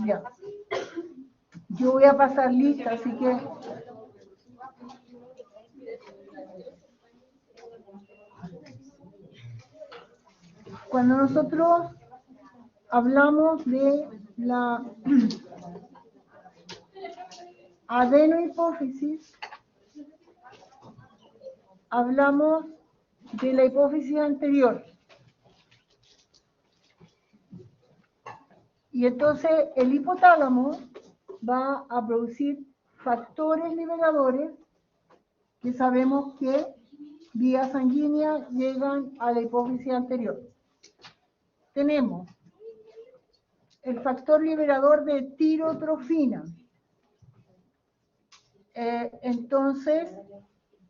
Ya. Yo voy a pasar lista, así que... Cuando nosotros hablamos de la adenohipófisis, hablamos de la hipófisis anterior. Y entonces el hipotálamo va a producir factores liberadores que sabemos que vía sanguínea llegan a la hipófisis anterior. Tenemos el factor liberador de tirotrofina. Entonces,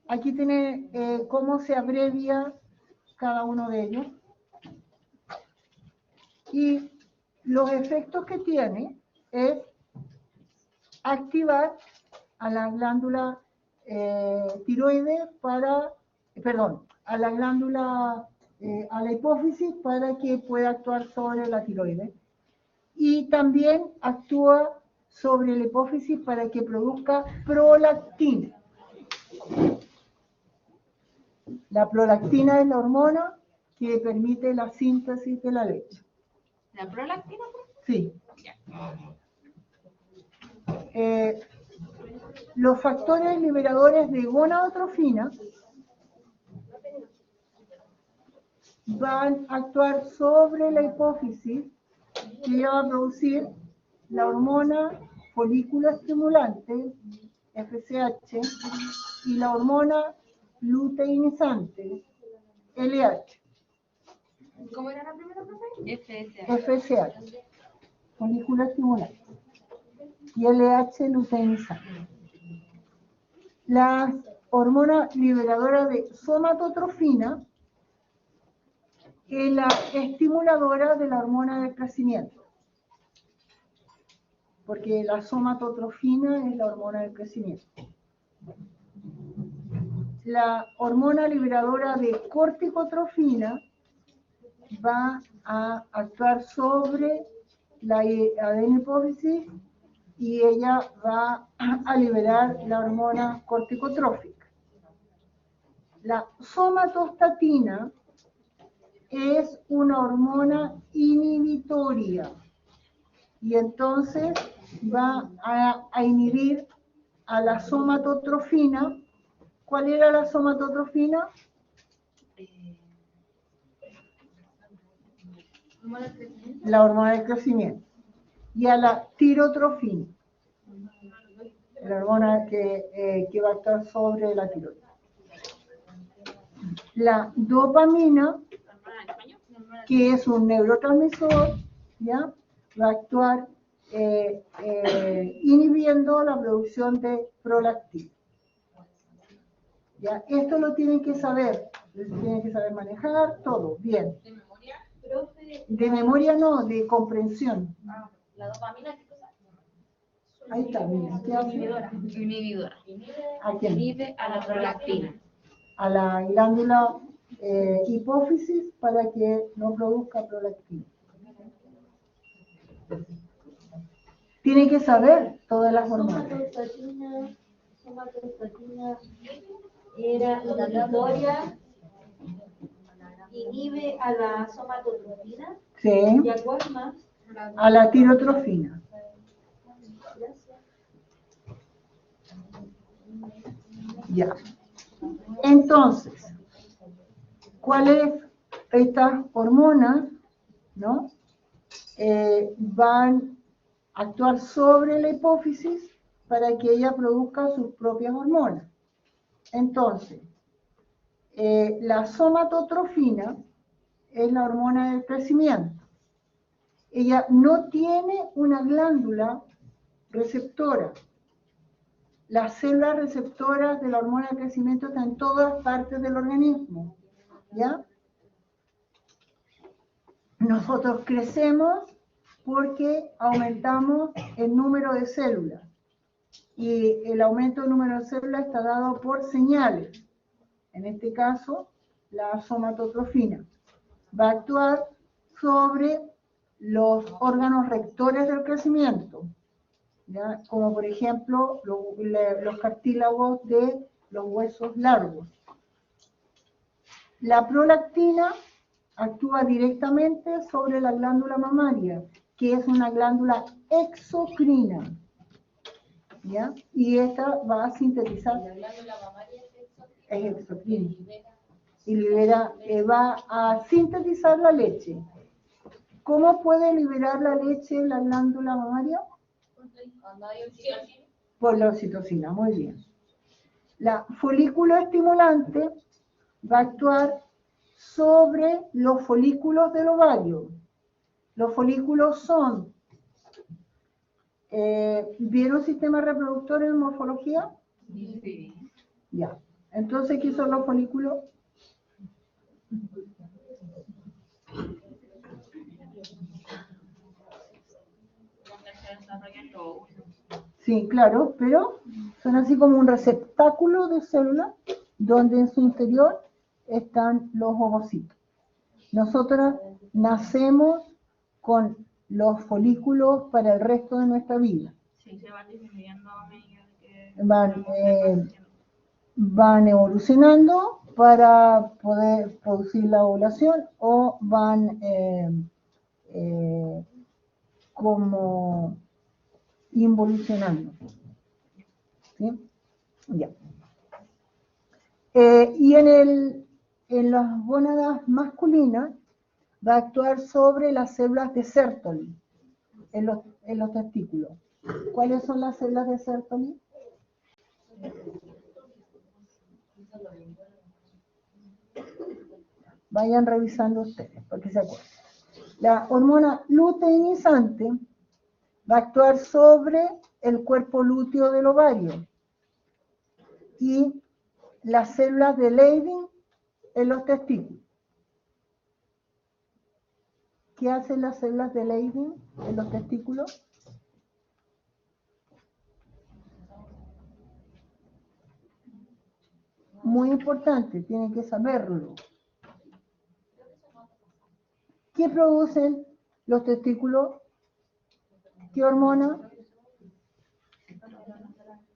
aquí tiene cómo se abrevia cada uno de ellos. Y los efectos que tiene es activar a la glándula tiroides a la glándula, a la hipófisis para que pueda actuar sobre la tiroides. Y también actúa sobre la hipófisis para que produzca prolactina. La prolactina es la hormona que permite la síntesis de la leche. ¿La prolactina? Sí. Los factores liberadores de gonadotrofina van a actuar sobre la hipófisis que va a producir la hormona folículo estimulante, FSH, y la hormona luteinizante, LH. ¿Cómo era la primera, profe? FSH, folículo estimulante, y LH luteinizante. Las hormonas liberadoras de somatotrofina es la estimuladora de la hormona del crecimiento, porque la somatotrofina es la hormona del crecimiento. La hormona liberadora de corticotrofina va a actuar sobre la adenopófisis y ella va a liberar la hormona corticotrófica. La somatostatina es una hormona inhibitoria y entonces va a inhibir a la somatotrofina. ¿Cuál era la somatotrofina? La hormona del crecimiento. Y a la tirotrofina, la hormona que va a actuar sobre la tiroides. La dopamina, que es un neurotransmisor, ¿ya? Va a actuar inhibiendo la producción de prolactina. ¿Ya? Esto lo tienen que saber manejar todo, bien. ¿De memoria? De memoria no, de comprensión. ¿La dopamina qué cosa? Ahí está, mira. ¿Qué hace? Inhibidora. ¿A quién? Inhibe a la prolactina. A la glándula hipófisis para que no produzca prolactina. Tienen que saber todas las hormonas. Somatostatina era inhibitoria, inhibe a la somatotrofina. Sí. ¿Y a cuál más? A la tirotrofina. Ya. Entonces, ¿cuáles estas hormonas, no? Van a actuar sobre la hipófisis para que ella produzca sus propias hormonas. Entonces, la somatotrofina es la hormona del crecimiento. Ella no tiene una glándula receptora. Las células receptoras de la hormona del crecimiento están en todas partes del organismo, ¿ya? Nosotros crecemos porque aumentamos el número de células. Y el aumento del número de células está dado por señales. En este caso, la somatotrofina va a actuar sobre los órganos rectores del crecimiento, ¿ya? Como por ejemplo los cartílagos de los huesos largos. La prolactina actúa directamente sobre la glándula mamaria, que es una glándula exocrina, ¿ya? Y esta va a sintetizar, La glándula mamaria es exocrina, y libera, va a sintetizar la leche. ¿Cómo puede liberar la leche la glándula mamaria? cuando hay oxitocina. Por la oxitocina, muy bien. La folículo estimulante va a actuar sobre los folículos del ovario. Los folículos son, ¿vieron sistema reproductor en morfología? Sí. Ya. Entonces, ¿qué son los folículos? Sí, claro, pero son así como un receptáculo de células donde en su interior están los ovocitos. Nosotras nacemos con los folículos para el resto de nuestra vida. Sí, se van disminuyendo a medida que Van evolucionando para poder producir la ovulación o van como involucionando. ¿Sí? Ya. Y en las gónadas masculinas va a actuar sobre las células de Sertoli en los testículos. ¿Cuáles son las células de Sertoli? Vayan revisando ustedes, porque se acuerdan. La hormona luteinizante va a actuar sobre el cuerpo lúteo del ovario y las células de Leydig en los testículos. ¿Qué hacen las células de Leydig en los testículos? Muy importante, tienen que saberlo. ¿Qué producen los testículos? ¿Qué hormona?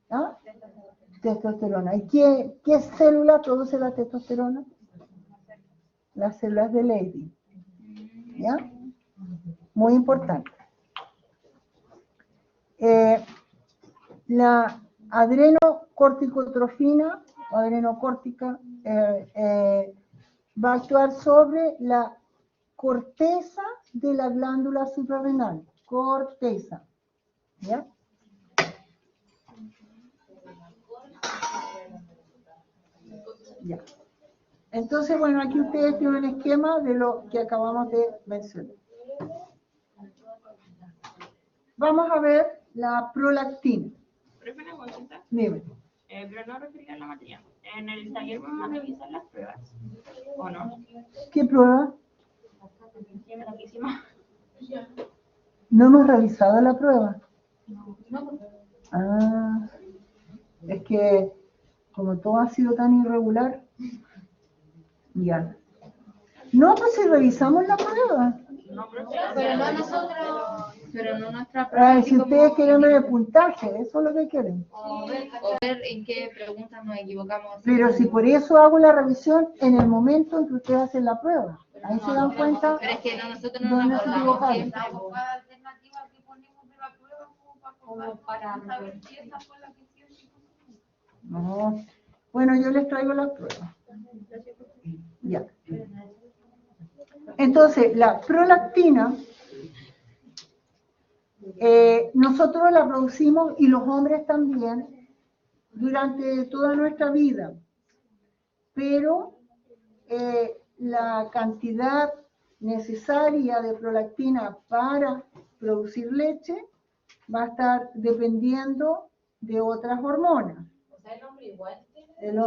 ¿Ah? Testosterona. ¿Y qué célula produce la testosterona? Las células de Leydig. ¿Ya? Muy importante. La adrenocorticotrofina o adrenocórtica va a actuar sobre la corteza de la glándula suprarrenal. Corteza. ¿Ya? Ya. Entonces, bueno, aquí ustedes tienen un esquema de lo que acabamos de mencionar. Vamos a ver la prolactina. Profe, una consulta, Dime. pero no referida a la materia. ¿En el taller vamos a revisar las pruebas? ¿O no? ¿Qué prueba? Sí, me la quisimos. No hemos revisado la prueba. No. Ah, es que como todo ha sido tan irregular, ya. No, pues si revisamos la prueba. No, profe, Pero no nosotros. pero no nuestra prueba. Ay, así si como ustedes quieren ver el individual. puntaje, eso es lo que quieren. O ver en qué preguntas nos equivocamos. Pero si por eso hago la revisión en el momento en que ustedes hacen la prueba. Ahí se dan cuenta Pero es que nosotros no dónde nos se acordamos equivocaron. siempre. Cada alternativa que ponemos de la prueba como para saber si esa fue la que sí. No. Bueno, yo les traigo la prueba. Ya. Entonces, la prolactina, nosotros la producimos, y los hombres también, durante toda nuestra vida. Pero la cantidad necesaria de prolactina para producir leche va a estar dependiendo de otras hormonas. O sea, el hombre igual. El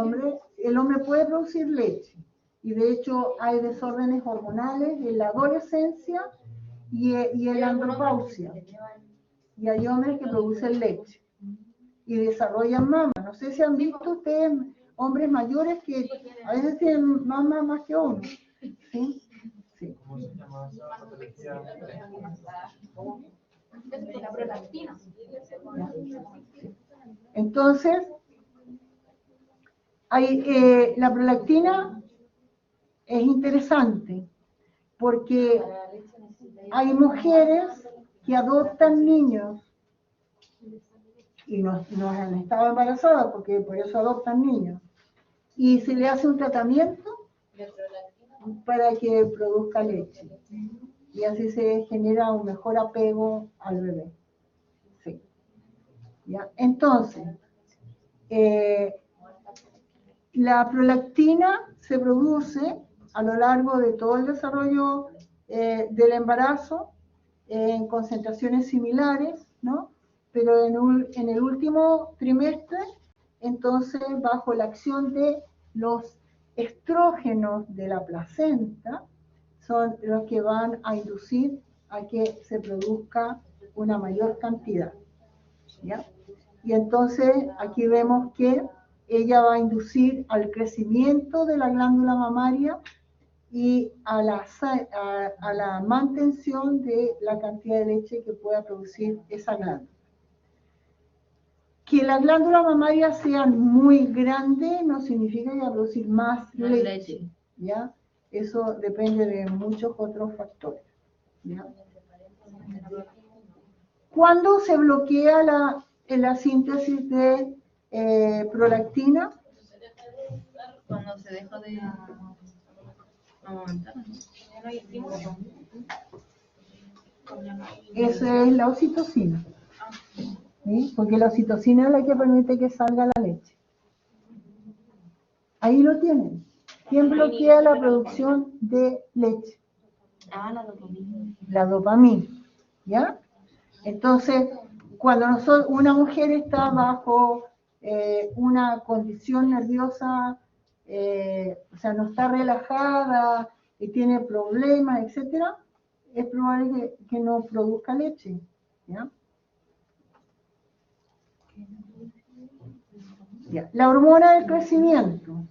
hombre puede producir leche, y de hecho hay desórdenes hormonales en la adolescencia y en la andropausia, y hay hombres que producen leche y desarrollan mama. No sé si han visto ustedes hombres mayores que a veces tienen mama más que uno. ¿Sí? Sí. ¿Cómo se llama esa patología? La prolactina. Entonces, la prolactina es interesante porque hay mujeres que adoptan niños y no han estado embarazadas porque por eso adoptan niños y se le hace un tratamiento para que produzca leche y así se genera un mejor apego al bebé. Sí. ¿Ya? Entonces, la prolactina se produce a lo largo de todo el desarrollo del embarazo en concentraciones similares, ¿no? Pero en el último trimestre, entonces, bajo la acción de los estrógenos de la placenta, son los que van a inducir a que se produzca una mayor cantidad, ¿ya? Y entonces aquí vemos que ella va a inducir al crecimiento de la glándula mamaria y a la mantención de la cantidad de leche que pueda producir esa glándula. Que la glándula mamaria sea muy grande no significa que va a producir más leche, ¿ya? Eso depende de muchos otros factores, ¿ya? ¿Cuándo se bloquea la síntesis de prolactina? Cuando se deja de aumentar, ¿no? No hay estímulo. Eso es la oxitocina, ¿sí? Porque la oxitocina es la que permite que salga la leche. Ahí lo tienen. ¿Quién bloquea la producción de leche? La dopamina. La dopamina, ¿ya? Entonces, cuando una mujer está bajo una condición nerviosa, o sea, no está relajada y tiene problemas, etcétera, es probable que no produzca leche, ¿ya? Ya. La hormona del crecimiento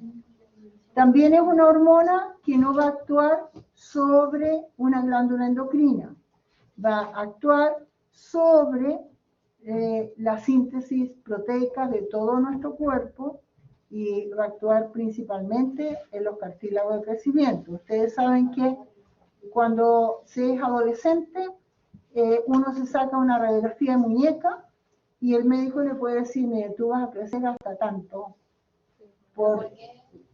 también es una hormona que no va a actuar sobre una glándula endocrina, va a actuar sobre la síntesis proteica de todo nuestro cuerpo y va a actuar principalmente en los cartílagos de crecimiento. Ustedes saben que cuando se es adolescente, uno se saca una radiografía de muñeca y el médico le puede decir, mire, tú vas a crecer hasta tanto,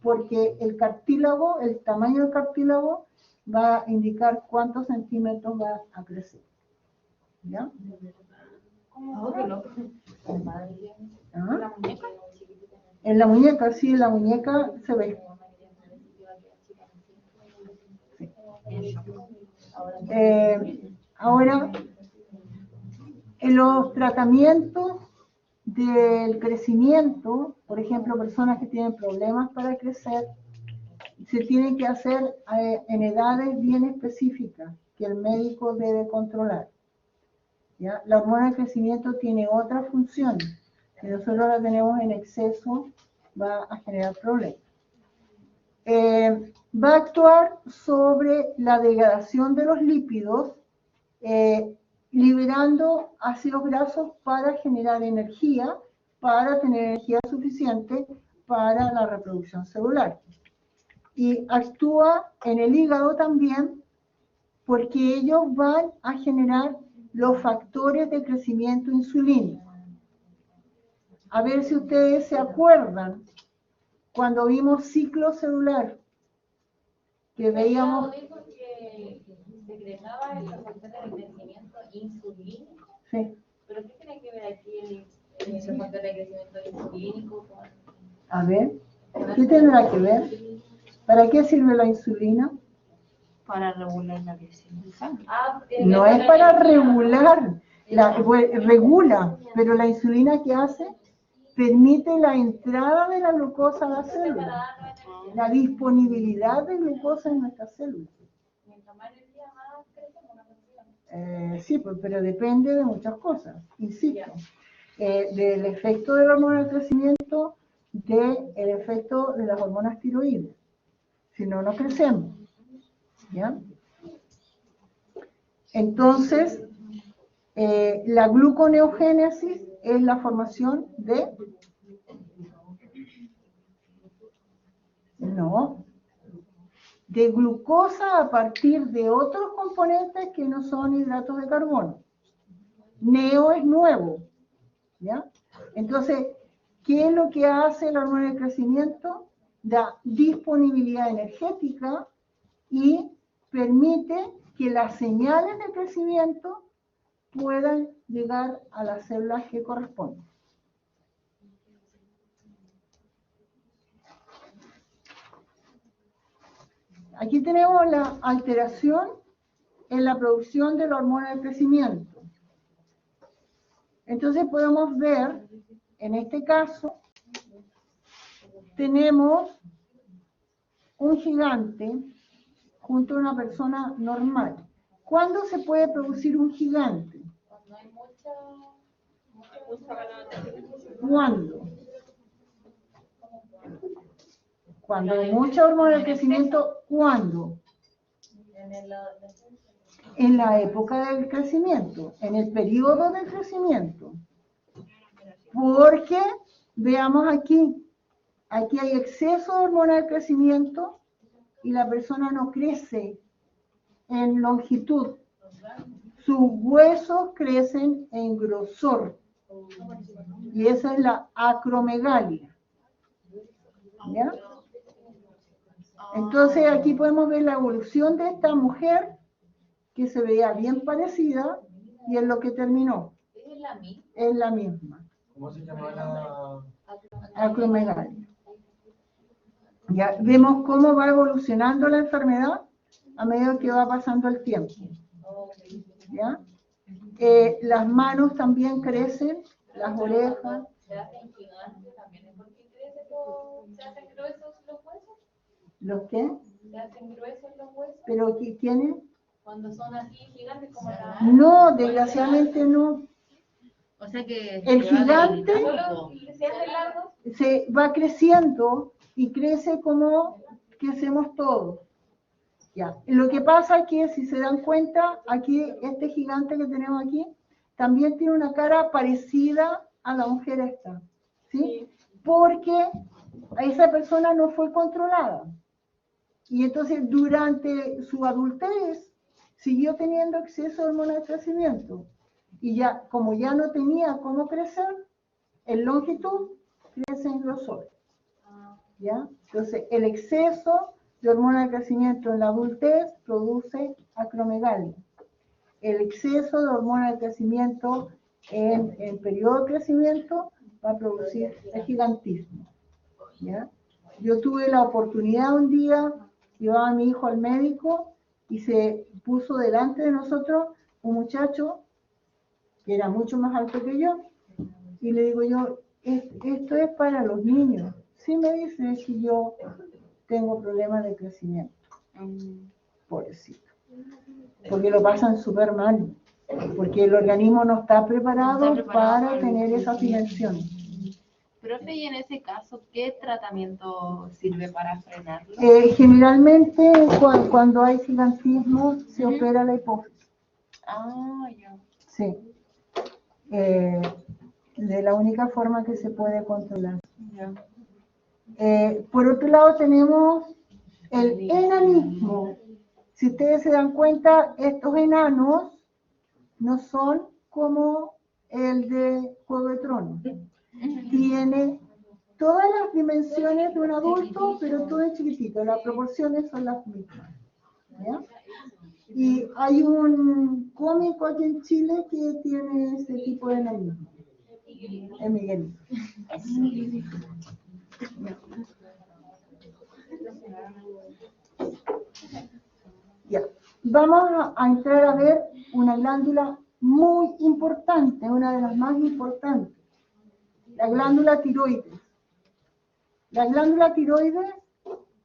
porque el cartílago, el tamaño del cartílago va a indicar cuántos centímetros va a crecer. ¿Ya? ¿Ah? En la muñeca, sí, en la muñeca se ve. Sí. Ahora, en los tratamientos del crecimiento, por ejemplo, personas que tienen problemas para crecer, se tienen que hacer en edades bien específicas que el médico debe controlar. ¿Ya? La hormona de crecimiento tiene otras funciones. Si nosotros la tenemos en exceso, va a generar problemas. Va a actuar sobre la degradación de los lípidos, liberando ácidos grasos para generar energía, para tener energía suficiente para la reproducción celular. Y actúa en el hígado también, porque ellos van a generar los factores de crecimiento insulínico. A ver si ustedes se acuerdan cuando vimos ciclo celular, que veíamos... dijo que secretaba el factor de crecimiento insulínico. Sí. ¿Pero qué tiene que ver aquí el factor de crecimiento insulínico con...? A ver, ¿qué tendrá que ver? ¿Para qué sirve la insulina? Para regular la presión de sangre. No es para regular, regula, pero la insulina ¿qué hace? Permite la entrada de la glucosa a la célula, la disponibilidad de glucosa en nuestras células. Sí, pero depende de muchas cosas, insisto, del efecto de la hormona del crecimiento, del efecto de las hormonas tiroides. Si no, no crecemos, ¿ya? Entonces, la gluconeogénesis es la formación de... No, de glucosa a partir de otros componentes que no son hidratos de carbono. Neo es nuevo, ¿ya? Entonces, ¿qué es lo que hace la hormona del crecimiento? Da disponibilidad energética y permite que las señales de crecimiento puedan llegar a las células que corresponden. Aquí tenemos la alteración en la producción de la hormona del crecimiento. Entonces podemos ver, en este caso, tenemos un gigante junto a una persona normal. ¿Cuándo se puede producir un gigante? Cuando hay ¿Cuándo? Cuando hay mucha hormona del crecimiento, ¿cuándo? En la época del crecimiento, en el periodo del crecimiento. Porque, veamos aquí hay exceso de hormona del crecimiento y la persona no crece en longitud. Sus huesos crecen en grosor. Y esa es la acromegalia. ¿Ya? Entonces aquí podemos ver la evolución de esta mujer que se veía bien parecida y en lo que terminó. Es la misma. ¿Cómo se llama la...? Acromegalia. Ya vemos cómo va evolucionando la enfermedad a medida que va pasando el tiempo. ¿Ya? Las manos también crecen, las orejas. ¿Se hacen gigantes también? ¿Es porque se hacen gruesos los huesos? ¿Los qué? ¿Se hacen gruesos los huesos? ¿Pero quiénes? Cuando son así gigantes como la... No, desgraciadamente no. O sea que El gigante ¿Solo se hacen largos? se va creciendo y crece como crecemos todos. Ya. Lo que pasa es que, si se dan cuenta, aquí este gigante que tenemos aquí también tiene una cara parecida a la mujer esta, ¿sí? Porque esa persona no fue controlada. Y entonces durante su adultez siguió teniendo exceso de hormona de crecimiento. Y ya, como ya no tenía cómo crecer, en longitud crece en grosor. ¿Ya? Entonces, el exceso de hormona de crecimiento en la adultez produce acromegalia. El exceso de hormona de crecimiento en el periodo de crecimiento va a producir el gigantismo. ¿Ya? Yo tuve la oportunidad un día, llevaba a mi hijo al médico y se puso delante de nosotros un muchacho que era mucho más alto que yo, y le digo yo, esto es para los niños. Sí, me dice, es que yo tengo problemas de crecimiento. Pobrecito. Porque lo pasan súper mal. Porque el organismo no está preparado para tener esas dimensiones. Profe, y en ese caso, ¿qué tratamiento sirve para frenarlo? Generalmente, cuando hay gigantismo, se opera la hipófisis. Ah, ya. Sí. De la única forma que se puede controlar. Ya. Por otro lado tenemos el enanismo. Si ustedes se dan cuenta, estos enanos no son como el de Juego de Tronos. Tiene todas las dimensiones de un adulto, pero todo es chiquitito. Las proporciones son las mismas. ¿Ya? Y hay un cómico aquí en Chile que tiene ese tipo de enanismo. Es Miguelito. Ya. Vamos a entrar a ver una glándula muy importante, una de las más importantes, la glándula tiroides. La glándula tiroides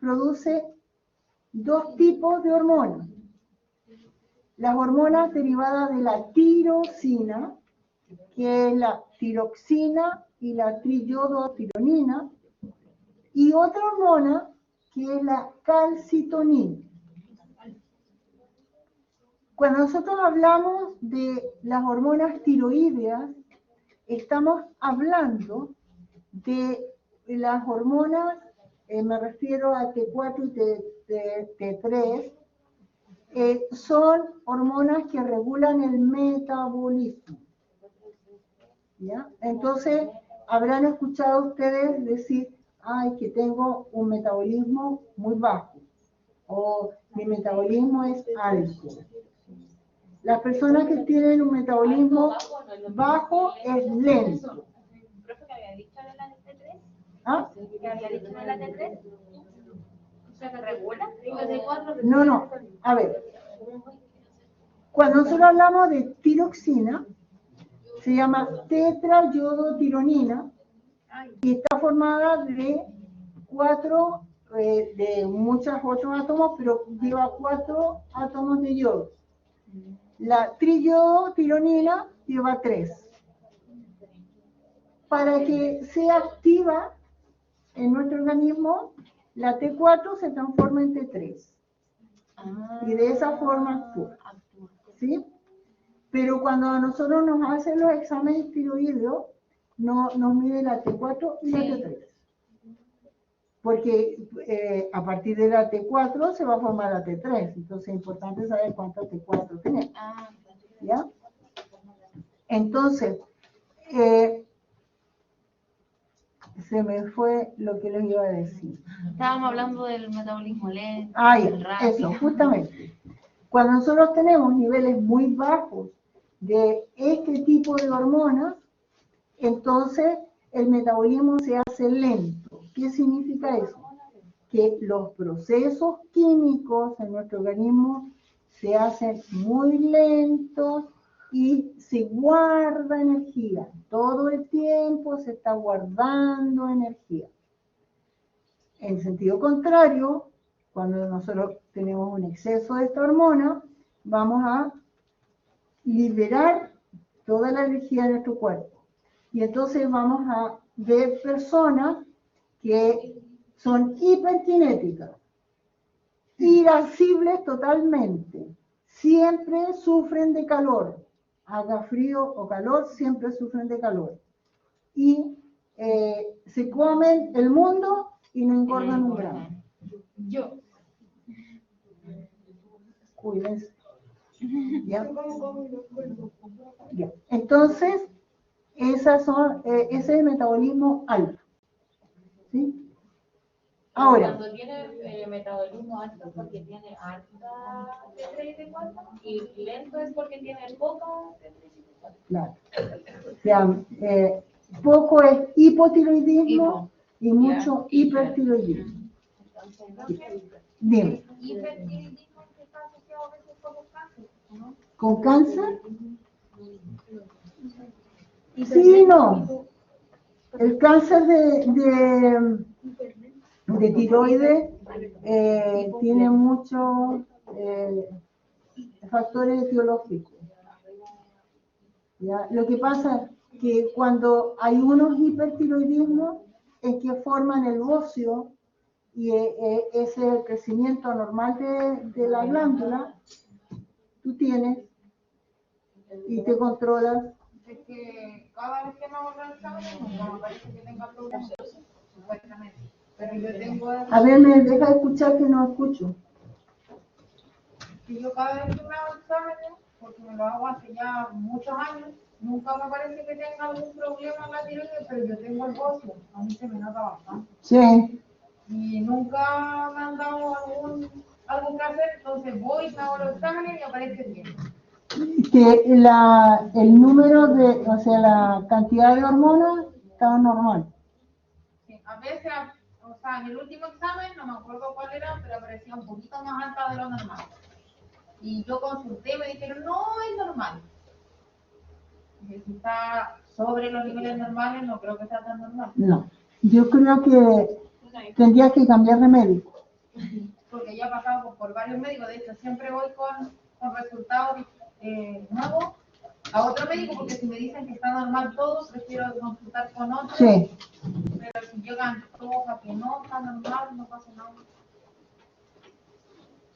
produce dos tipos de hormonas. Las hormonas derivadas de la tirosina, que es la tiroxina y la triiodotironina, y otra hormona que es la calcitonina. Cuando nosotros hablamos de las hormonas tiroideas, estamos hablando de las hormonas, me refiero a T4 y T3, son hormonas que regulan el metabolismo. ¿Ya? Entonces, habrán escuchado ustedes decir, ay, que tengo un metabolismo muy bajo, o mi metabolismo es alto. Las personas que tienen un metabolismo bajo es lento. ¿Profe, que había dicho de la T3? ¿Ah? ¿Que había dicho de la T3? O sea, que regula. No, a ver. Cuando nosotros hablamos de tiroxina, se llama tetrayodotironina y está formada de de muchos otros átomos, pero lleva 4 átomos de yodo. La triyodotironina lleva 3. Para que sea activa en nuestro organismo, la T4 se transforma en T3. Y de esa forma actúa. ¿Sí? Pero cuando a nosotros nos hacen los exámenes tiroideos, nos mide la T4 y la T3. Porque a partir de la T4 se va a formar la T3. Entonces es importante saber cuánta T4 tenemos. ¿Ya? Entonces, se me fue lo que les iba a decir. Estábamos hablando del metabolismo lento, Ah, el ya, rápido. eso, justamente. Cuando nosotros tenemos niveles muy bajos de este tipo de hormonas, entonces el metabolismo se hace lento. ¿Qué significa eso? Que los procesos químicos en nuestro organismo se hacen muy lentos y se guarda energía. Todo el tiempo se está guardando energía. En sentido contrario, cuando nosotros tenemos un exceso de esta hormona, vamos a liberar toda la energía de nuestro cuerpo. Y entonces vamos a ver personas que son hiperkinéticas, irascibles totalmente, siempre sufren de calor, haga frío o calor, siempre sufren de calor. Y se comen el mundo y no engordan un gramo. Yo. Cuídense. ¿Ya? Ya. Entonces, ese es el metabolismo alto. ¿Sí? Ahora, Cuando tiene metabolismo alto es porque tiene alta T3 y T4 y lento es porque tiene poca T3 y T4. claro. O sea, poco es hipotiroidismo y mucho hipertiroidismo. Dime. Hipertiroidismo que está asociado a veces con el cáncer, ¿no? ¿Con cáncer? Sí, no. El cáncer de tiroides tiene muchos factores etiológicos. ¿Ya? Lo que pasa es que cuando hay unos hipertiroidismos es que forman el bócio y ese es el crecimiento normal de la glándula, tú tienes y te controlas. Es que cada vez que me hago los exámenes, nunca me parece que tenga problemas, supuestamente. Pero yo tengo... A ver, me deja de escuchar que no escucho. Y yo cada vez que me hago exámenes, porque me lo hago hace ya muchos años, nunca me parece que tenga algún problema en la tiroides, pero yo tengo el bócio, a mí se me nota bastante. Sí. Y nunca me han dado algo que hacer, entonces voy, me hago los exámenes y aparece bien. Que el número o sea, la cantidad de hormonas está normal. Sí, a veces, o sea, en el último examen, no me acuerdo cuál era, pero aparecía un poquito más alta de lo normal. Y yo consulté y me dijeron, no, es normal. Y si está sobre los niveles normales, no creo que sea tan normal. No, yo creo que tendrías que cambiar de médico. Porque ya he pasado por varios médicos, de hecho siempre voy con resultados nuevos a otro médico, porque si me dicen que está normal todo, prefiero consultar con otro. Sí. Pero si llegan todos a que no está normal, no pasa nada.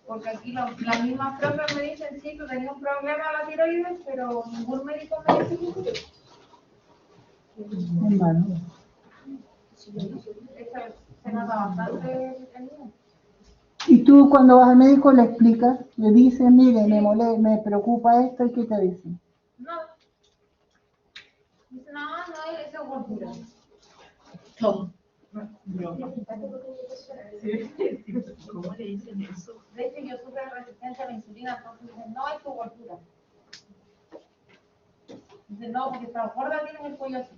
Porque aquí las mismas profes me dicen, sí, tú tenías un problema de la tiroides, pero ningún médico me dice que sí. Hermano. Eso se nota bastante detenida. Y tú cuando vas al médico le explicas, le dices, mire, me preocupa esto, ¿y qué te dicen? No. Dice, no, eso es gordura. ¿Cómo le dicen eso? De hecho, yo sufro de resistencia a la insulina, entonces dicen, no, es tu gordura. Dicen, no, porque esta gorda tiene el cuello así.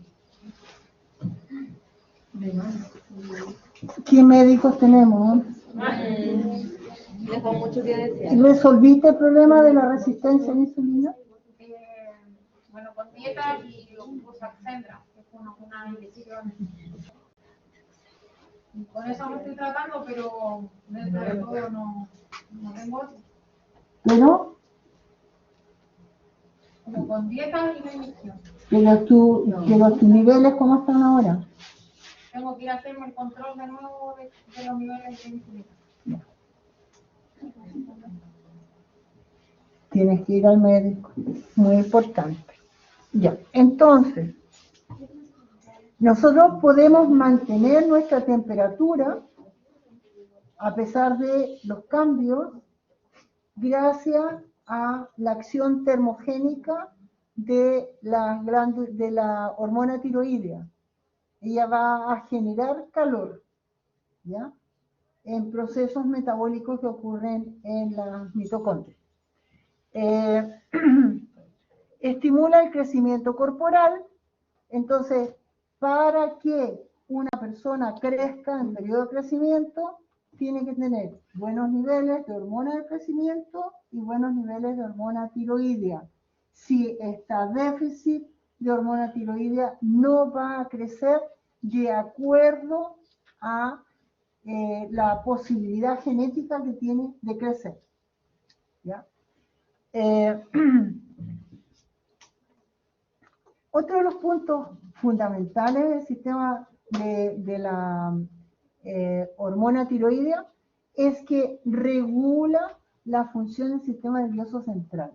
¿Qué médicos tenemos? Dejó mucho que decir. ¿Resolviste el problema de la resistencia a la insulina? Bueno, con dieta y Saxendra, que es una inyección. Y con eso me estoy tratando, pero dentro de todo no tengo otro. Pero, Como con dieta y una inyección. pero tus niveles, ¿cómo están ahora? Tengo que ir a hacerme el control de nuevo de los niveles de insulina. Tienes que ir al médico, muy importante. Ya, entonces, nosotros podemos mantener nuestra temperatura a pesar de los cambios gracias a la acción termogénica de la hormona tiroidea. Ella va a generar calor, ¿ya? En procesos metabólicos que ocurren en las mitocondrias. Estimula el crecimiento corporal. Entonces, para que una persona crezca en periodo de crecimiento, tiene que tener buenos niveles de hormona de crecimiento y buenos niveles de hormona tiroidea. Si está déficit de hormona tiroidea, no va a crecer de acuerdo a la posibilidad genética que tiene de crecer. ¿Ya? Otro de los puntos fundamentales del sistema de la hormona tiroidea es que regula la función del sistema nervioso central.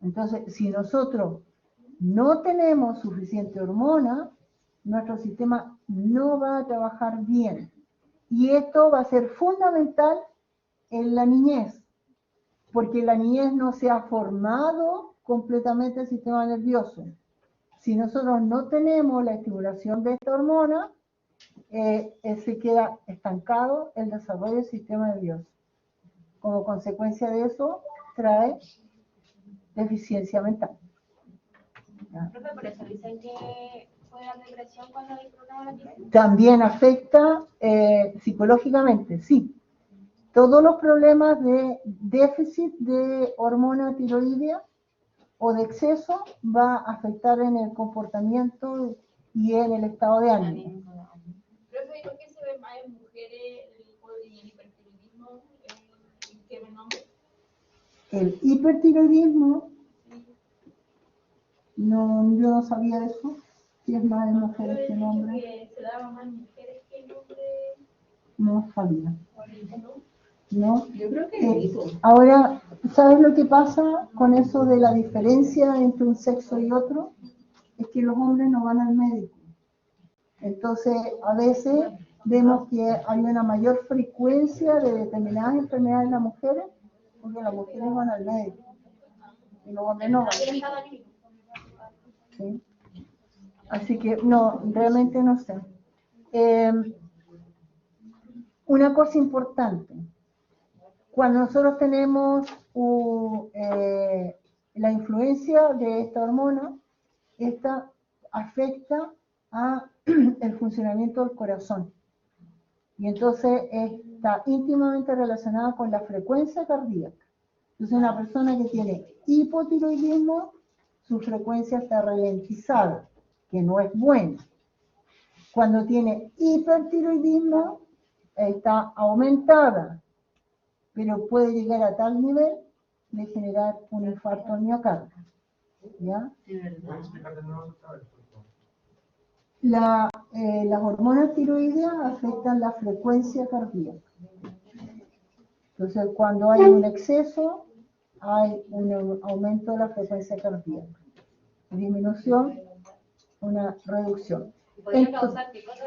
Entonces, si nosotros no tenemos suficiente hormona, nuestro sistema no va a trabajar bien. Y esto va a ser fundamental en la niñez, porque en la niñez no se ha formado completamente el sistema nervioso. Si nosotros no tenemos la estimulación de esta hormona, se queda estancado el desarrollo del sistema nervioso. Como consecuencia de eso, trae deficiencia mental. Profe, por eso dicen que puede dar depresión cuando hay problemas de tiroides. También afecta psicológicamente, sí. Todos los problemas de déficit de hormona tiroidea o de exceso va a afectar en el comportamiento y en el estado de ánimo. Profe, ¿y por qué se ve más en mujeres el hipertiroidismo que en hombres? El hipertiroidismo, no, yo no sabía eso, si es más en mujeres que en hombres, Que se daba más en mujeres que en hombres. no sabía. ¿No? ¿No? Yo creo que eso. Ahora, ¿sabes lo que pasa con eso de la diferencia entre un sexo y otro? Es que los hombres no van al médico. Entonces, a veces vemos que hay una mayor frecuencia de determinadas enfermedades en las mujeres, porque las mujeres van al médico y los hombres no van. ¿Sí? Así que no, realmente no sé. Una cosa importante, cuando nosotros tenemos la influencia de esta hormona, esta afecta a el funcionamiento del corazón. Y entonces está íntimamente relacionada con la frecuencia cardíaca. Entonces una persona que tiene hipotiroidismo, su frecuencia está ralentizada, que no es buena. Cuando tiene hipertiroidismo, está aumentada, pero puede llegar a tal nivel de generar un infarto al miocardio. ¿Ya? Las hormonas tiroideas afectan la frecuencia cardíaca. Entonces, cuando hay un exceso, hay un aumento de la frecuencia cardíaca. Disminución, una reducción. ¿Podría Esto- causar qué cosa?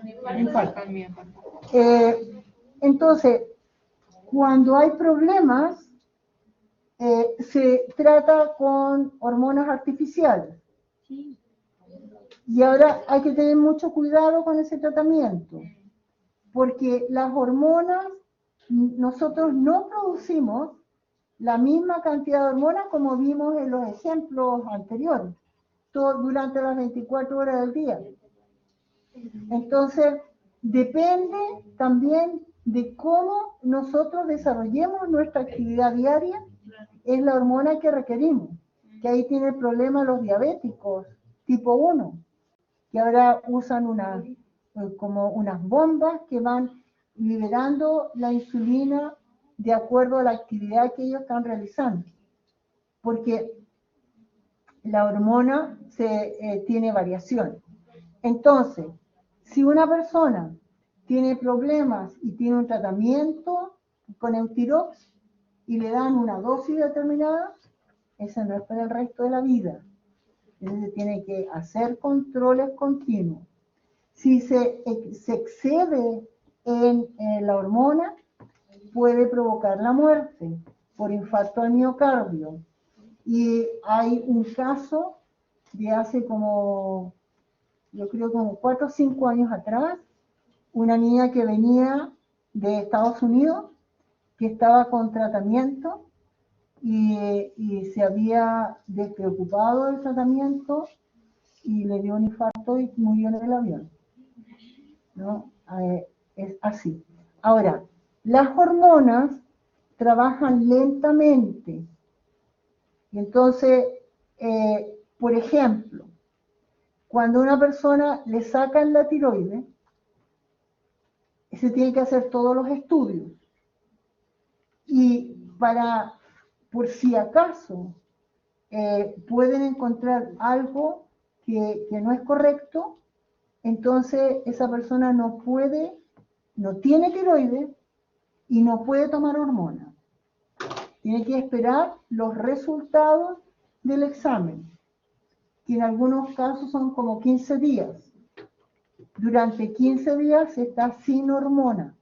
Un infarto. Infarto. Entonces, cuando hay problemas, se trata con hormonas artificiales. Y ahora hay que tener mucho cuidado con ese tratamiento, porque las hormonas, nosotros no producimos la misma cantidad de hormonas como vimos en los ejemplos anteriores, durante las 24 horas del día. Entonces, depende también de cómo nosotros desarrollemos nuestra actividad diaria, es la hormona que requerimos, que ahí tiene el problema los diabéticos tipo 1, que ahora usan como unas bombas que van liberando la insulina de acuerdo a la actividad que ellos están realizando, porque la hormona tiene variación. Entonces, si una persona tiene problemas y tiene un tratamiento con Eutirox y le dan una dosis determinada, esa no es para el resto de la vida. Entonces tiene que hacer controles continuos. Si se excede en la hormona, puede provocar la muerte por infarto al miocardio. Y hay un caso de hace como, yo creo como 4 o 5 años atrás, una niña que venía de Estados Unidos, que estaba con tratamiento y se había despreocupado del tratamiento y le dio un infarto y murió en el avión, ¿no? Es así. Ahora, las hormonas trabajan lentamente. Y entonces, por ejemplo, cuando a una persona le sacan la tiroides, se tiene que hacer todos los estudios. Y por si acaso, pueden encontrar algo que no es correcto, entonces esa persona no tiene tiroides y no puede tomar hormonas. Tiene que esperar los resultados del examen, que en algunos casos son como 15 días. Durante 15 días se está sin hormona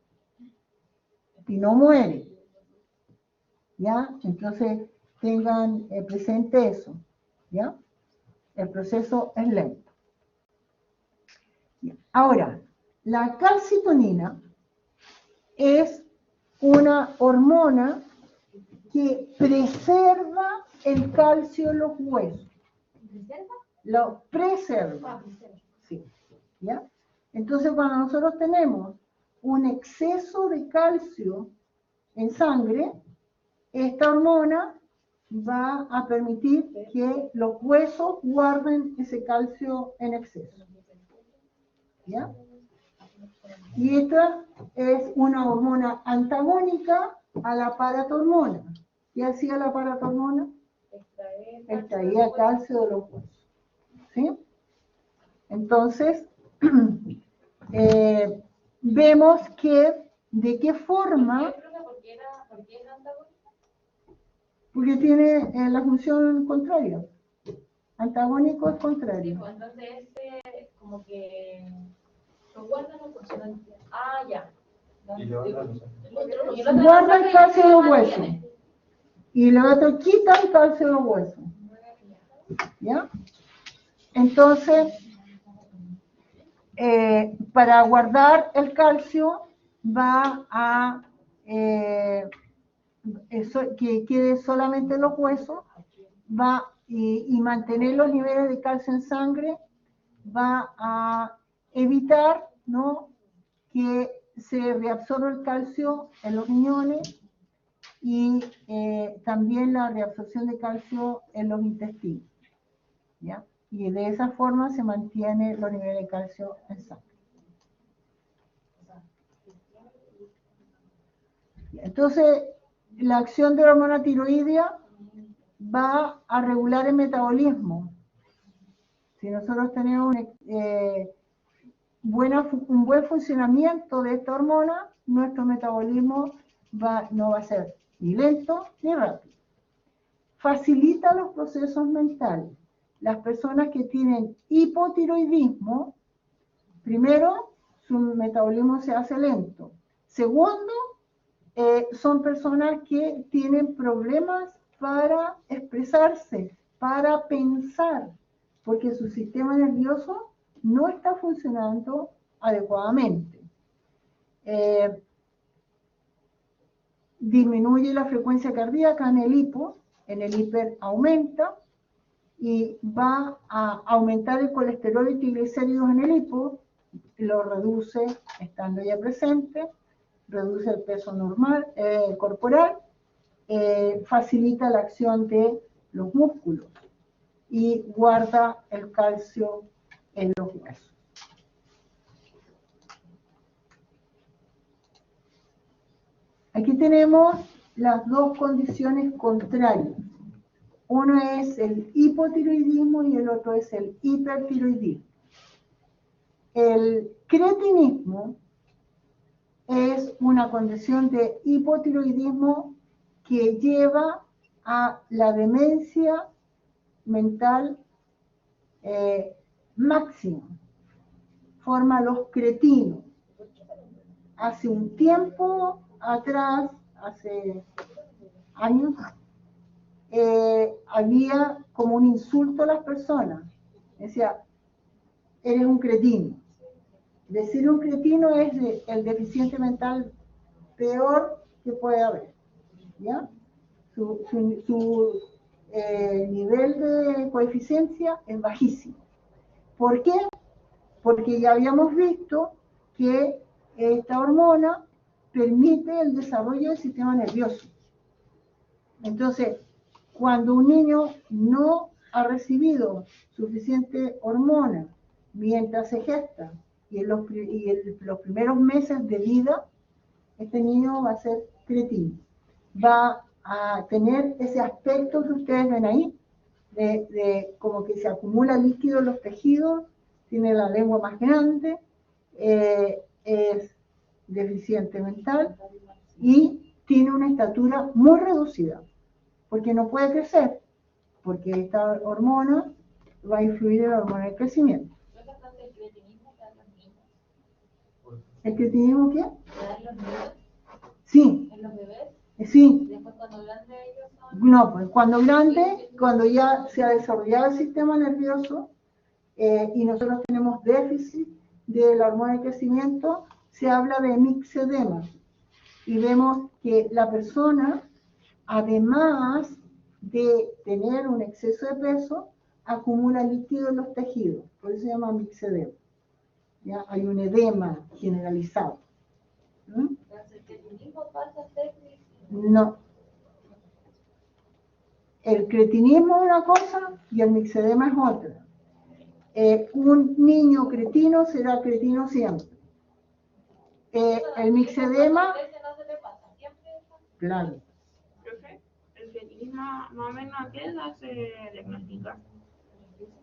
y no muere. ¿Ya? Entonces tengan presente eso. ¿Ya? El proceso es lento. Ahora, la calcitonina es una hormona que preserva el calcio en los huesos. Lo preserva. Sí. ¿Ya? Entonces, cuando nosotros tenemos un exceso de calcio en sangre, esta hormona va a permitir que los huesos guarden ese calcio en exceso. ¿Ya? Y esta es una hormona antagónica a la paratormona. ¿Qué hacía la paratormona? Extraía calcio de los huesos. ¿Sí? Entonces, vemos que de qué forma, ¿Por qué es antagónica? porque tiene la función contraria. Antagónico es contrario. Sí, pues entonces como que lo guardan los huesos. Ah, ya. Y le van dando. Y el otro Guarda el calcio de los lo huesos. mantiene. Y el otro quita el calcio de los huesos. ¿Ya? Entonces, para guardar el calcio va a que quede solamente los huesos, y mantener los niveles de calcio en sangre, va a evitar, ¿no?, que se reabsorba el calcio en los riñones y también la reabsorción de calcio en los intestinos. ¿Ya? Y de esa forma se mantiene los niveles de calcio en sangre. Entonces, la acción de la hormona tiroidea va a regular el metabolismo. Si nosotros tenemos un buen funcionamiento de esta hormona, nuestro metabolismo no va a ser ni lento ni rápido. Facilita los procesos mentales. Las personas que tienen hipotiroidismo, primero, su metabolismo se hace lento. Segundo, son personas que tienen problemas para expresarse, para pensar, porque su sistema nervioso no está funcionando adecuadamente. Disminuye la frecuencia cardíaca en el hipo, en el hiper aumenta, y va a aumentar el colesterol y triglicéridos en el hipo, lo reduce estando ya presente, reduce el peso normal, corporal, facilita la acción de los músculos y guarda el calcio en los huesos. Aquí tenemos las dos condiciones contrarias. Uno es el hipotiroidismo y el otro es el hipertiroidismo. El cretinismo es una condición de hipotiroidismo que lleva a la demencia mental máxima. Forma los cretinos. Hace un tiempo atrás, hace años, había como un insulto a las personas. Decía, eres un cretino. Decir un cretino es el deficiente mental peor que puede haber. ¿Ya? Su nivel de coeficiencia es bajísimo. ¿Por qué? Porque ya habíamos visto que esta hormona permite el desarrollo del sistema nervioso. Entonces, cuando un niño no ha recibido suficiente hormona mientras se gesta y en los primeros meses de vida, este niño va a ser cretino. Va a tener ese aspecto que ustedes ven ahí, de como que se acumula líquido en los tejidos, tiene la lengua más grande, es deficiente mental y tiene una estatura muy reducida, porque no puede crecer, porque esta hormona va a influir en la hormona del crecimiento. ¿El cretinismo qué? Sí. ¿En los bebés? Sí. Después cuando grande ellos son... No, pues cuando grande, cuando ya se ha desarrollado el sistema nervioso y nosotros tenemos déficit de la hormona de crecimiento, se habla de mixedema. Y vemos que la persona, además de tener un exceso de peso, acumula líquido en los tejidos. Por eso se llama mixedema. ¿Ya? Hay un edema generalizado. Entonces, ¿el cretinismo pasa a ser cretinismo? No. El cretinismo es una cosa y el mixedema es otra. Un niño cretino será cretino siempre. El mixedema... ¿No se le pasa? ¿Siempre? Claro. Profe, el cretinismo más o menos a qué edad se diagnostica.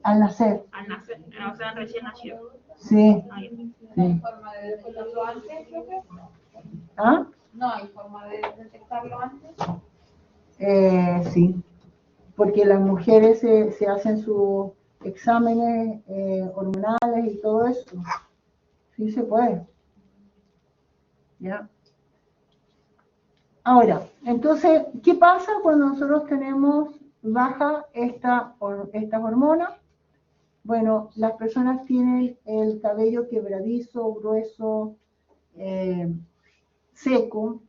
Al nacer. Al nacer, o sea, recién nacido. Sí. Ahí. ¿No hay Sí. forma de detectarlo antes, profe? ¿Ah? No hay forma de detectarlo antes. Sí. Porque las mujeres se hacen sus exámenes hormonales y todo eso. Sí se puede. ¿Ya? Ahora, entonces, ¿qué pasa cuando nosotros tenemos baja estas hormonas? Bueno, las personas tienen el cabello quebradizo, grueso, seco,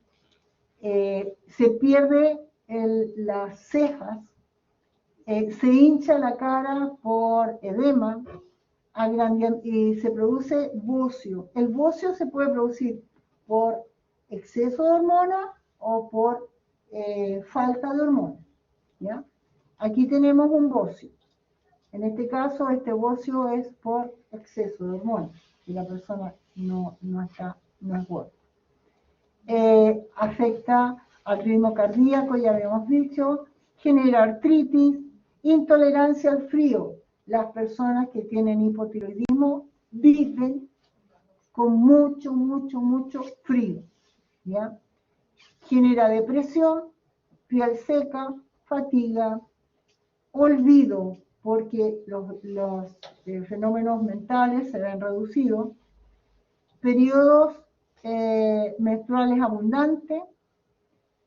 se pierde las cejas, se hincha la cara por edema y se produce bocio. El bocio se puede producir por exceso de hormona o por falta de hormona. ¿Ya? Aquí tenemos un bocio. En este caso, este bocio es por exceso de hormona y la persona no es gorda. Afecta al ritmo cardíaco, ya habíamos dicho, genera artritis, intolerancia al frío. Las personas que tienen hipotiroidismo viven con mucho frío. ¿ya? Genera depresión, piel seca, fatiga, olvido, porque los fenómenos mentales se ven reducidos, periodos menstruales abundantes,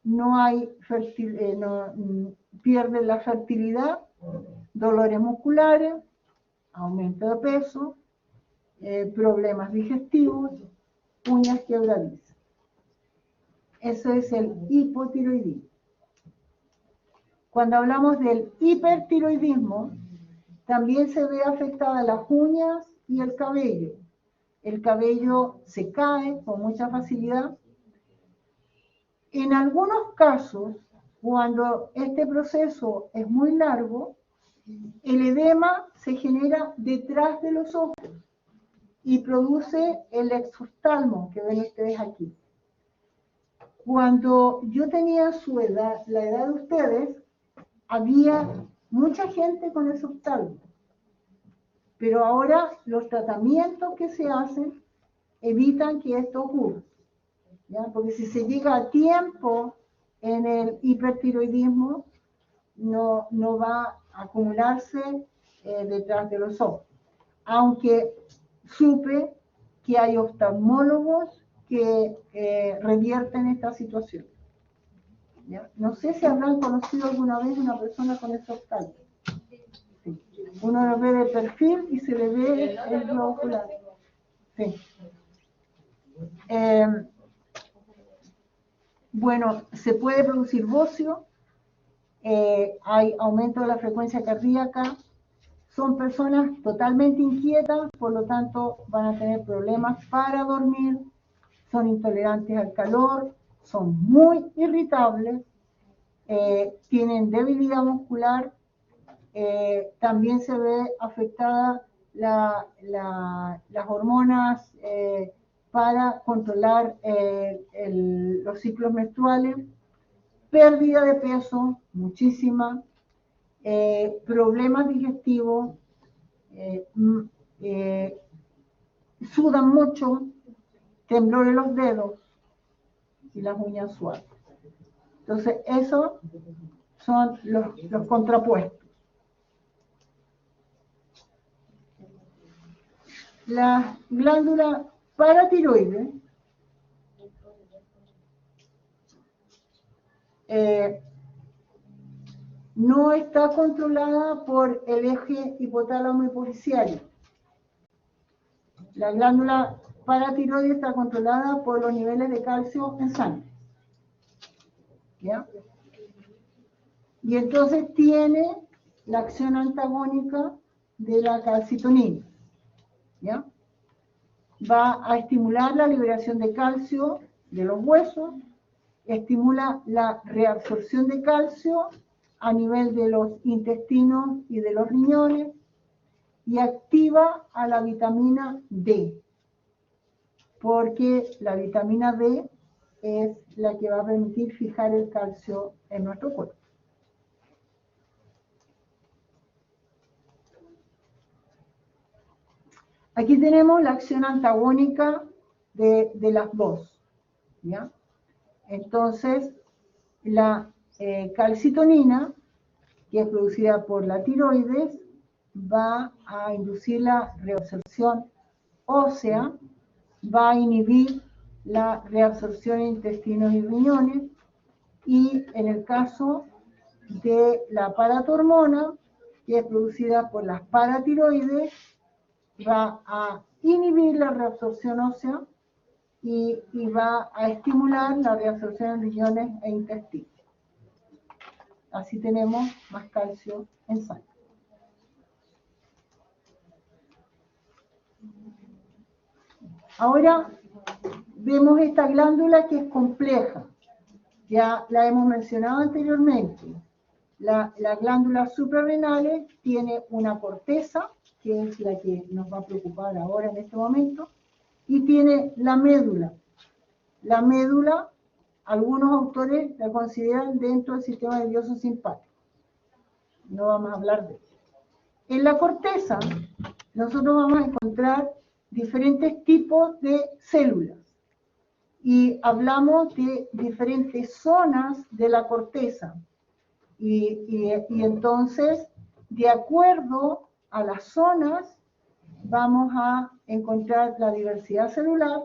no hay pierden la fertilidad, dolores musculares, aumento de peso, problemas digestivos, uñas quebradizas. Eso es el hipotiroidismo. Cuando hablamos del hipertiroidismo, también se ve afectada las uñas y el cabello. El cabello se cae con mucha facilidad. En algunos casos, cuando este proceso es muy largo, el edema se genera detrás de los ojos y produce el exoftalmo que ven ustedes aquí. Cuando yo tenía su edad, la edad de ustedes, había mucha gente con exoftalmo. Pero ahora los tratamientos que se hacen evitan que esto ocurra, ¿ya? Porque si se llega a tiempo en el hipertiroidismo, no va a acumularse detrás de los ojos. Aunque supe que hay oftalmólogos que revierten esta situación, ¿ya? No sé si habrán conocido alguna vez una persona con exoftalmo. Sí. Uno lo ve de perfil y se le ve el globo ocular. Sí. Bueno, se puede producir bocio, hay aumento de la frecuencia cardíaca, son personas totalmente inquietas, por lo tanto van a tener problemas para dormir, son intolerantes al calor, son muy irritables, tienen debilidad muscular, también se ve afectada las hormonas para controlar los ciclos menstruales, pérdida de peso, muchísima, problemas digestivos, sudan mucho, temblor en los dedos y las uñas suaves. Entonces, esos son los contrapuestos. La glándula paratiroides no está controlada por el eje hipotálamo hipofisiario. La glándula paratiroides está controlada por los niveles de calcio en sangre, ¿ya? Y entonces tiene la acción antagónica de la calcitonina, ¿ya? Va a estimular la liberación de calcio de los huesos, estimula la reabsorción de calcio a nivel de los intestinos y de los riñones y activa a la vitamina D, porque la vitamina D es la que va a permitir fijar el calcio en nuestro cuerpo. Aquí tenemos la acción antagónica de las dos, ¿ya? Entonces, la calcitonina, que es producida por la tiroides, va a inducir la reabsorción ósea, va a inhibir la reabsorción en intestinos y riñones, y en el caso de la paratormona, que es producida por las paratiroides, va a inhibir la reabsorción ósea y va a estimular la reabsorción en riñones e intestinos. Así tenemos más calcio en sangre. Ahora vemos esta glándula que es compleja. Ya la hemos mencionado anteriormente. La glándula suprarrenales tiene una corteza, que es la que nos va a preocupar ahora en este momento, y tiene la médula. La médula, algunos autores la consideran dentro del sistema nervioso simpático. No vamos a hablar de eso. En la corteza, nosotros vamos a encontrar diferentes tipos de células. y hablamos de diferentes zonas de la corteza. Y entonces, de acuerdo a las zonas, vamos a encontrar la diversidad celular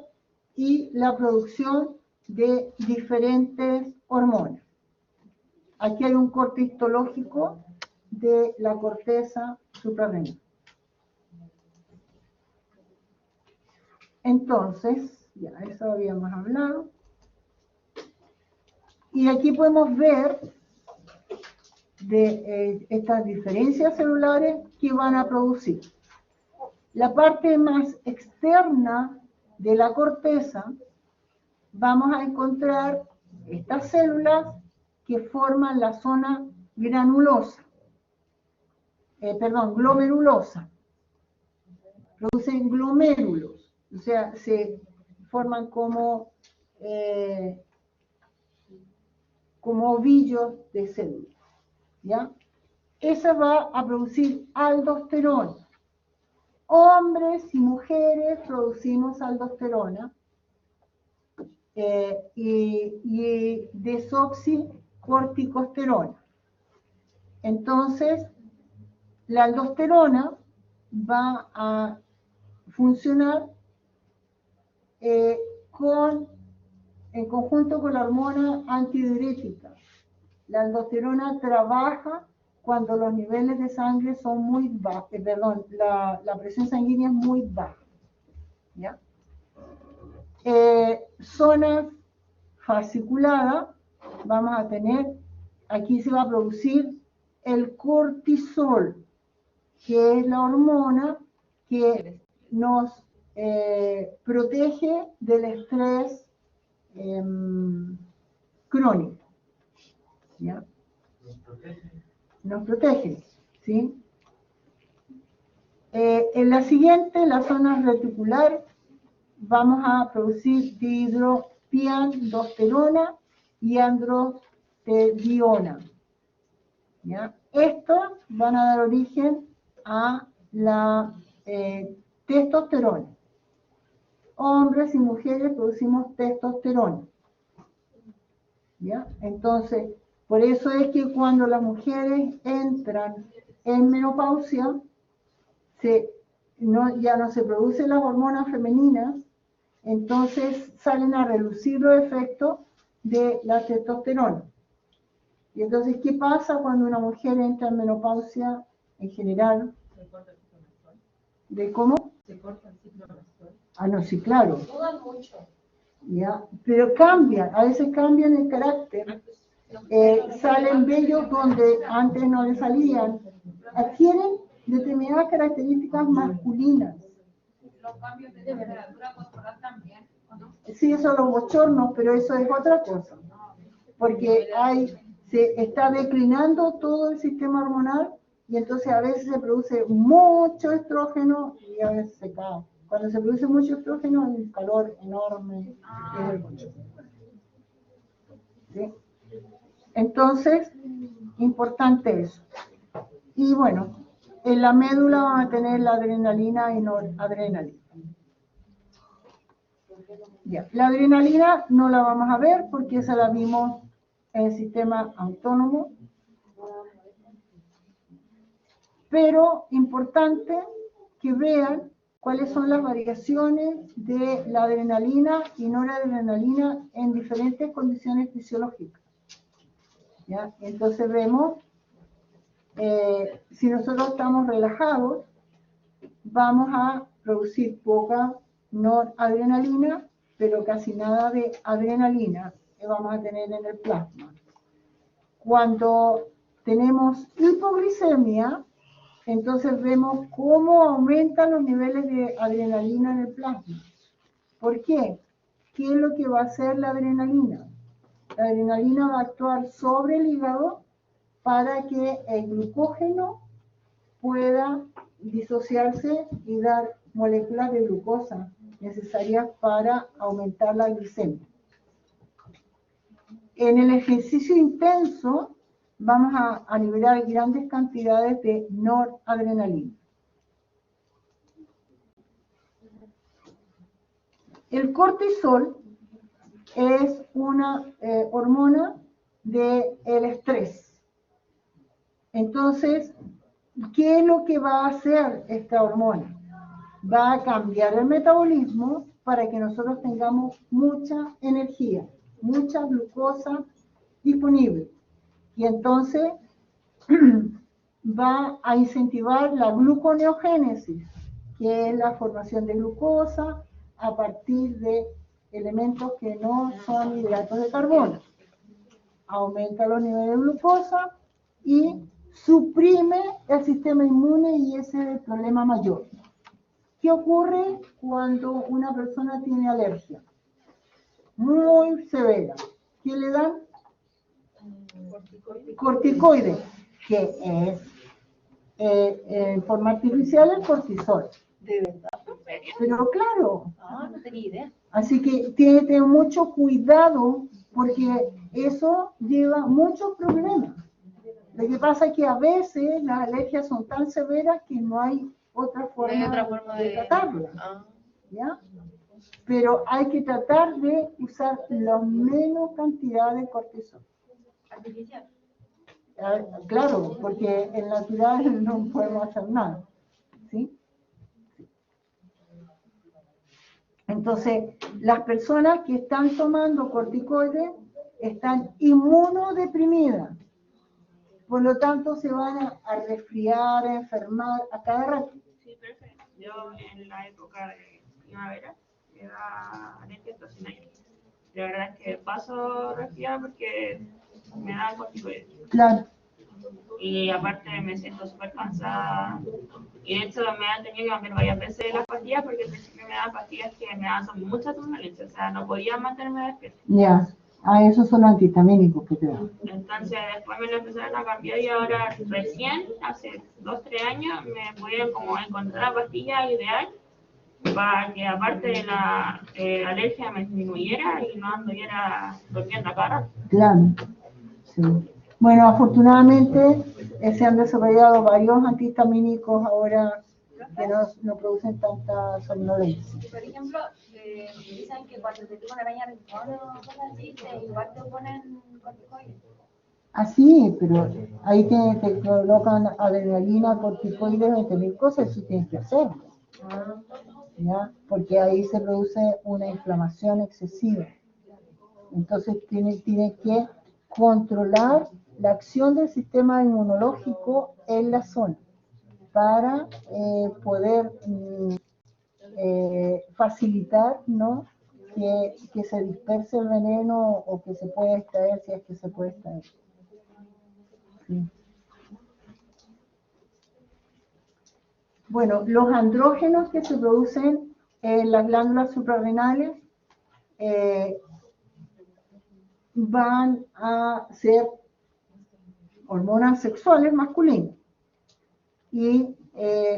y la producción de diferentes hormonas. Aquí hay un corte histológico de la corteza suprarrenal. Entonces, ya eso habíamos hablado. Y aquí podemos ver de estas diferencias celulares que van a producir. La parte más externa de la corteza, vamos a encontrar estas células que forman la zona granulosa, glomerulosa. Producen glomérulos, o sea, se forman como ovillos de células, ¿ya? Esa va a producir aldosterona. Hombres y mujeres producimos aldosterona y desoxicorticosterona. Entonces, la aldosterona va a funcionar en conjunto con la hormona antidiurética. La aldosterona trabaja cuando los niveles de sangre son muy bajos, la presión sanguínea es muy baja, ¿ya? Zonas fasciculadas, vamos a tener, aquí se va a producir el cortisol, que es la hormona que nos protege del estrés crónico, ¿ya? Nos protege, ¿sí? En la siguiente, la zona reticular, vamos a producir dihidropiandosterona y androstenediona, ¿ya? Estos van a dar origen a la testosterona. Hombres y mujeres producimos testosterona, ¿ya? Entonces, por eso es que cuando las mujeres entran en menopausia, ya no se producen las hormonas femeninas, entonces salen a reducir los efectos de la testosterona. Y entonces, ¿qué pasa cuando una mujer entra en menopausia en general? ¿De cómo? Se corta el ciclo menstrual. Ah, no, sí, claro. Dudan mucho. ¿Ya? Pero cambian, a veces cambian el carácter. Salen vellos donde antes no le salían. Adquieren determinadas características masculinas. Los cambios de temperatura corporal también, ¿o no? Sí, eso los bochornos, pero eso es otra cosa. Porque se está declinando todo el sistema hormonal y entonces a veces se produce mucho estrógeno y a veces se cae. Cuando se produce mucho estrógeno hay un calor enorme. ¿Sí? Entonces, importante eso. Y bueno, en la médula van a tener la adrenalina y noradrenalina. Ya. La adrenalina no la vamos a ver porque esa la vimos en el sistema autónomo. Pero importante que vean cuáles son las variaciones de la adrenalina y noradrenalina en diferentes condiciones fisiológicas. ¿Ya? Entonces vemos, si nosotros estamos relajados, vamos a producir poca noradrenalina, pero casi nada de adrenalina que vamos a tener en el plasma. Cuando tenemos hipoglicemia, entonces vemos cómo aumentan los niveles de adrenalina en el plasma. ¿Por qué? ¿Qué es lo que va a hacer la adrenalina? La adrenalina va a actuar sobre el hígado para que el glucógeno pueda disociarse y dar moléculas de glucosa necesarias para aumentar la glicemia. En el ejercicio intenso vamos a liberar grandes cantidades de noradrenalina. El cortisol es una hormona del estrés. Entonces, ¿qué es lo que va a hacer esta hormona? Va a cambiar el metabolismo para que nosotros tengamos mucha energía, mucha glucosa disponible. Y entonces va a incentivar la gluconeogénesis, que es la formación de glucosa a partir de elementos que no son hidratos de carbono. Aumenta los niveles de glucosa y suprime el sistema inmune, y ese es el problema mayor. ¿Qué ocurre cuando una persona tiene alergia muy severa? ¿Qué le dan? Corticoides, que es en forma artificial el cortisol. ¿De verdad? Pero claro, No tenía idea. así que tiene que tener mucho cuidado porque eso lleva muchos problemas. Lo que pasa es que a veces las alergias son tan severas que no hay otra forma de tratarlas, ¿ya? Pero hay que tratar de usar la menos cantidad de cortisol. Artificial. Claro, porque el natural no podemos hacer nada, ¿sí? Entonces, las personas que están tomando corticoides están inmunodeprimidas. Por lo tanto, se van a resfriar, a enfermar a cada rato. Sí, perfecto. Yo en la época de primavera me da alergia estacionaria. La verdad es que paso resfriada porque me da corticoides. Claro, Y aparte me siento súper cansada. Y de hecho me han tenido que cambiar varias veces las pastillas porque al principio me daban pastillas que me daban mucha turbulencia. O sea, no podía mantenerme despierta. ya. Esos son los antihistamínicos que te dan. Entonces después me lo empezaron a cambiar y ahora recién, hace 2-3 años, me pudieron como encontrar la pastilla ideal para que aparte de la alergia me disminuyera y no anduviera durmiendo a cada rato. Claro, sí. Bueno, afortunadamente se han desarrollado varios antihistamínicos ahora que no producen tanta somnolencia. Por ejemplo, dicen que cuando te pica una araña rincón o cosas así, igual te ponen corticoides. Así, pero ahí te colocan adrenalina, corticoides, 20.000 cosas, eso tienes que hacerlo, ¿ya? Porque ahí se produce una inflamación excesiva. Entonces tiene que controlar la acción del sistema inmunológico en la zona para poder facilitar, ¿no?, que se disperse el veneno o que se pueda extraer, si es que se puede extraer. Sí. Bueno, los andrógenos que se producen en las glándulas suprarrenales van a ser hormonas sexuales masculinas y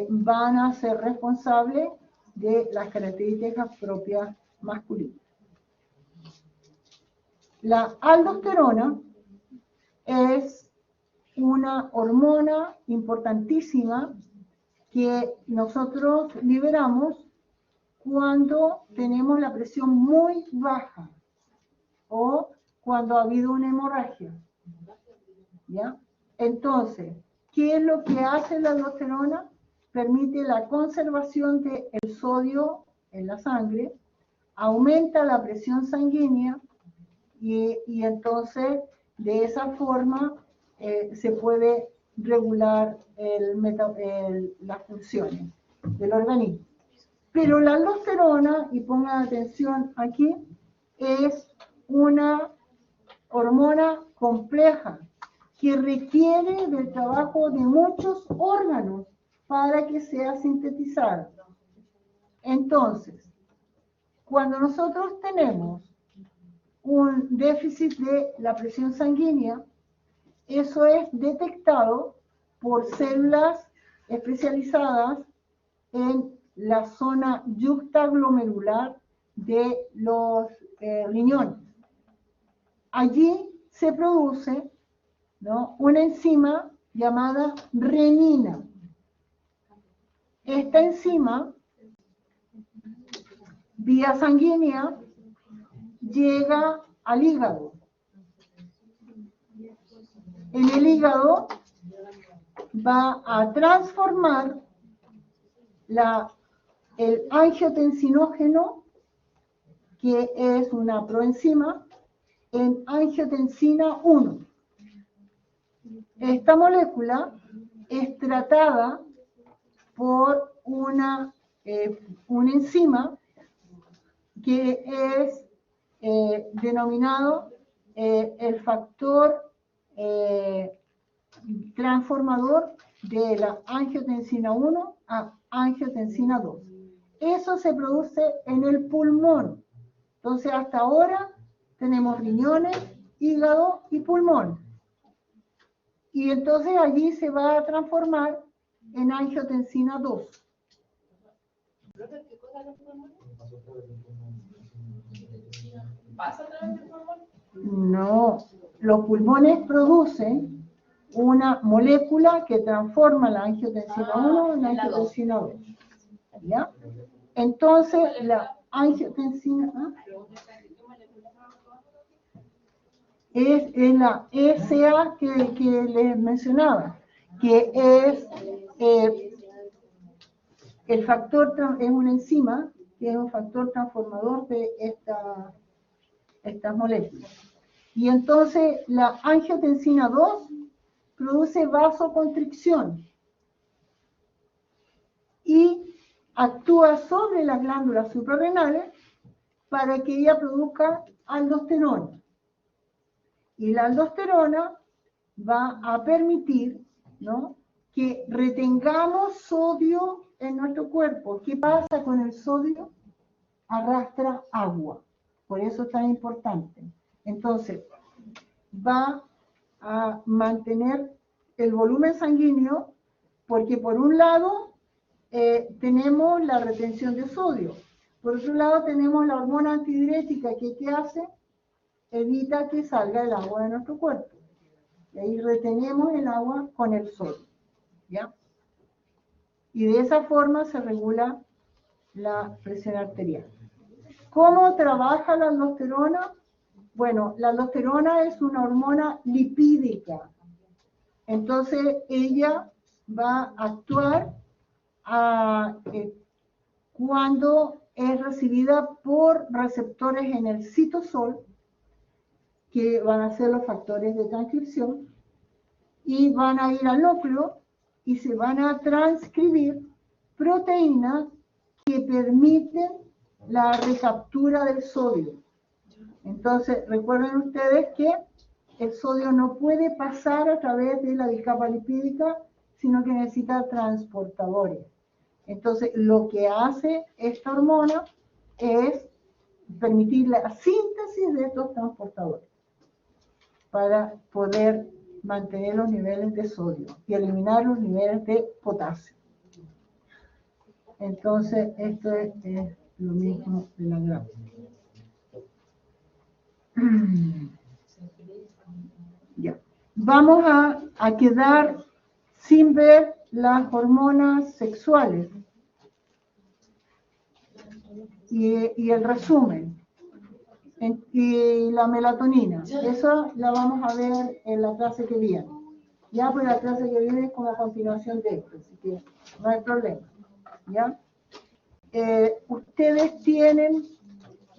van a ser responsables de las características propias masculinas. La aldosterona es una hormona importantísima que nosotros liberamos cuando tenemos la presión muy baja o cuando ha habido una hemorragia, ¿ya? Entonces, ¿qué es lo que hace la aldosterona? Permite la conservación del sodio en la sangre, aumenta la presión sanguínea y entonces de esa forma se puede regular las funciones del organismo. Pero la aldosterona, y pongan atención aquí, es una hormona compleja que requiere del trabajo de muchos órganos para que sea sintetizada. Entonces, cuando nosotros tenemos un déficit de la presión sanguínea, eso es detectado por células especializadas en la zona yuxtaglomerular de los riñones. Allí se produce, ¿no?, una enzima llamada renina. Esta enzima, vía sanguínea, llega al hígado. En el hígado va a transformar el angiotensinógeno, que es una proenzima, en angiotensina 1. Esta molécula es tratada por una enzima que es denominado el factor transformador de la angiotensina 1 a angiotensina 2. Eso se produce en el pulmón. Entonces, hasta ahora tenemos riñones, hígado y pulmón. Y entonces allí se va a transformar en angiotensina 2. ¿Pasa a través del pulmón? No, los pulmones producen una molécula que transforma la angiotensina 1 en angiotensina 2. ¿Ya? Entonces, la angiotensina es la ESA que les mencionaba, que es el factor, es una enzima que es un factor transformador de estas moléculas. Y entonces la angiotensina 2 produce vasoconstricción y actúa sobre las glándulas suprarrenales para que ella produzca aldosterona. Y la aldosterona va a permitir, ¿no?, que retengamos sodio en nuestro cuerpo. ¿Qué pasa con el sodio? Arrastra agua. Por eso es tan importante. Entonces, va a mantener el volumen sanguíneo, porque por un lado tenemos la retención de sodio. Por otro lado tenemos la hormona antidiurética que ¿qué hace? Evita que salga el agua de nuestro cuerpo. Y ahí retenemos el agua con el sodio. ¿Ya? Y de esa forma se regula la presión arterial. ¿Cómo trabaja la aldosterona? Bueno, la aldosterona es una hormona lipídica. Entonces, ella va a actuar cuando es recibida por receptores en el citosol, que van a ser los factores de transcripción, y van a ir al núcleo y se van a transcribir proteínas que permiten la recaptura del sodio. Entonces, recuerden ustedes que el sodio no puede pasar a través de la discapa lipídica, sino que necesita transportadores. Entonces, lo que hace esta hormona es permitir la síntesis de estos transportadores para poder mantener los niveles de sodio y eliminar los niveles de potasio. Entonces, esto es lo mismo de la gráfica. Ya. Vamos a quedar sin ver las hormonas sexuales y el resumen. Y la melatonina, eso la vamos a ver en la clase que viene. Ya, pues la clase que viene es como a continuación de esto, así que no hay problema. ¿Ya? Ustedes tienen